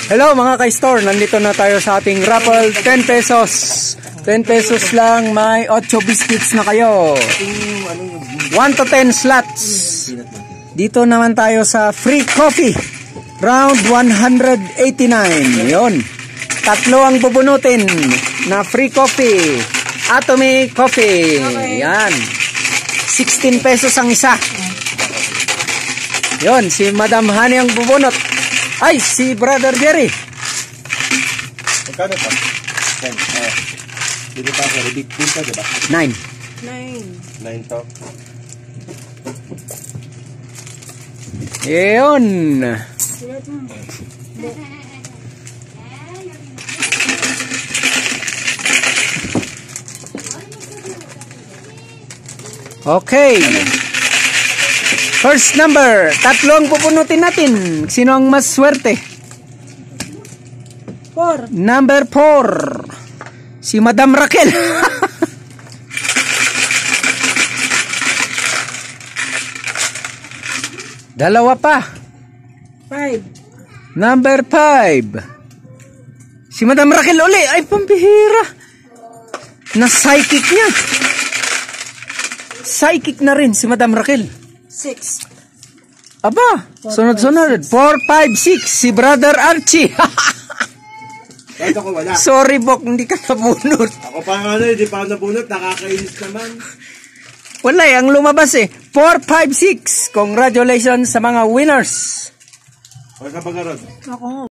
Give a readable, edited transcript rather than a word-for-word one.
Hello mga ka-store, nandito na tayo sa ating raffle. 10 pesos. 10 pesos lang, may 8 biscuits na kayo. 1 to 10 slots. Dito naman tayo sa free coffee. Round 189. Yun. Tatlo ang bubunutin na free coffee. Atomy Coffee. Yan. 16 pesos ang isa. Yun, si Madam Honey ang bubunot. Ay, si Brother Jerry. Magkano pa? 10. Dito pa ako, big pizza, diba? 9. 9 to. Yun. Okay. First number, tatlo ang pupunutin natin. Sino ang mas swerte? 4. Number 4. Si Madam Raquel. Dalawa pa. 5. Number 5. Si Madam Raquel uli. Ay, pambihira. Na psychic niya. Psychic na rin si Madam Raquel. 6. Aba, sunod-sunod. 4, 5, 6. Si Brother Archie. Kahit ako wala. Sorry, Bok, hindi ka nabunot. Ako pa nga hindi pa ako nabunot. Nakakainis naman. Wala ang lumabas 4, 5, 6. Congratulations sa mga winners. Huwag ka pag-arod. Ako.